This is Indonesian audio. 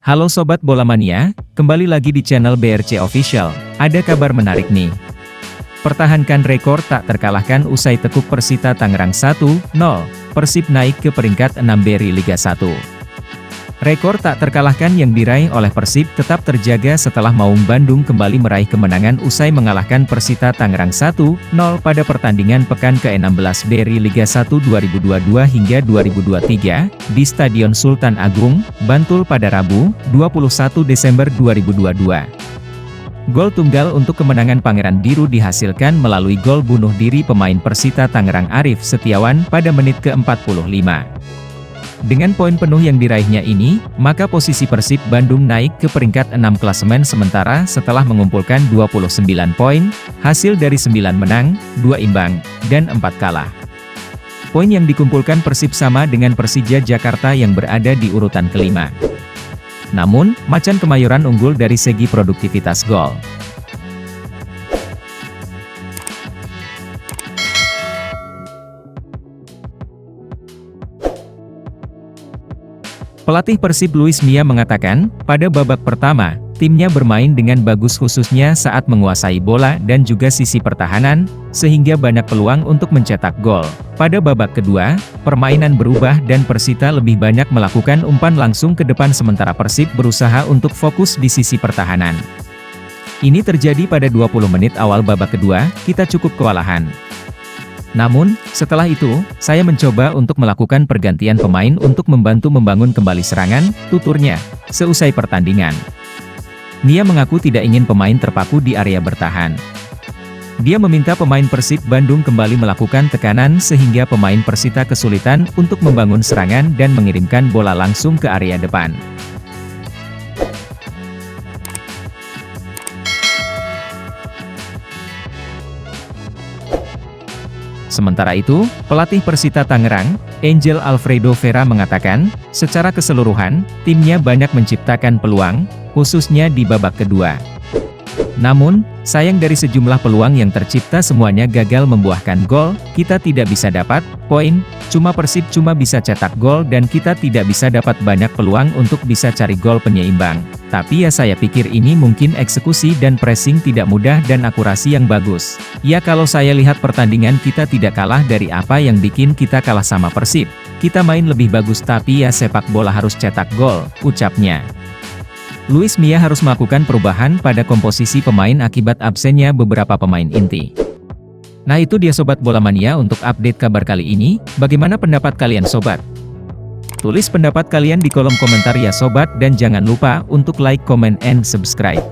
Halo Sobat Bola Mania, kembali lagi di channel BRC Official. Ada kabar menarik nih. Pertahankan rekor tak terkalahkan usai tekuk Persita Tangerang 1-0. Persib naik ke peringkat 6 BRI Liga 1. Rekor tak terkalahkan yang diraih oleh Persib tetap terjaga setelah Maung Bandung kembali meraih kemenangan usai mengalahkan Persita Tangerang 1-0 pada pertandingan pekan ke-16 BRI Liga 1 2022 hingga 2023 di Stadion Sultan Agung, Bantul pada Rabu, 21 Desember 2022. Gol tunggal untuk kemenangan Pangeran Biru dihasilkan melalui gol bunuh diri pemain Persita Tangerang Arif Setiawan pada menit ke-45. Dengan poin penuh yang diraihnya ini, maka posisi Persib Bandung naik ke peringkat 6 klasemen sementara setelah mengumpulkan 29 poin, hasil dari 9 menang, 2 imbang, dan 4 kalah. Poin yang dikumpulkan Persib sama dengan Persija Jakarta yang berada di urutan kelima. Namun, Macan Kemayoran unggul dari segi produktivitas gol. Pelatih Persib Luis Mia mengatakan, pada babak pertama, timnya bermain dengan bagus khususnya saat menguasai bola dan juga sisi pertahanan, sehingga banyak peluang untuk mencetak gol. Pada babak kedua, permainan berubah dan Persita lebih banyak melakukan umpan langsung ke depan sementara Persib berusaha untuk fokus di sisi pertahanan. Ini terjadi pada 20 menit awal babak kedua, kita cukup kewalahan. Namun, setelah itu, saya mencoba untuk melakukan pergantian pemain untuk membantu membangun kembali serangan, tuturnya, seusai pertandingan. Mia mengaku tidak ingin pemain terpaku di area bertahan. Dia meminta pemain Persib Bandung kembali melakukan tekanan sehingga pemain Persita kesulitan untuk membangun serangan dan mengirimkan bola langsung ke area depan. Sementara itu, pelatih Persita Tangerang, Angel Alfredo Vera mengatakan, secara keseluruhan, timnya banyak menciptakan peluang, khususnya di babak kedua. Namun, sayang dari sejumlah peluang yang tercipta semuanya gagal membuahkan gol, kita tidak bisa dapat poin, cuma Persib cuma bisa cetak gol dan kita tidak bisa dapat banyak peluang untuk bisa cari gol penyeimbang. Tapi ya saya pikir ini mungkin eksekusi dan pressing tidak mudah dan akurasi yang bagus. Ya kalau saya lihat pertandingan kita tidak kalah dari apa yang bikin kita kalah sama Persib. Kita main lebih bagus tapi ya sepak bola harus cetak gol, ucapnya. Luis Mia harus melakukan perubahan pada komposisi pemain akibat absennya beberapa pemain inti. Nah itu dia Sobat Bola Mania untuk update kabar kali ini, bagaimana pendapat kalian Sobat? Tulis pendapat kalian di kolom komentar ya Sobat dan jangan lupa untuk like, comment, and subscribe.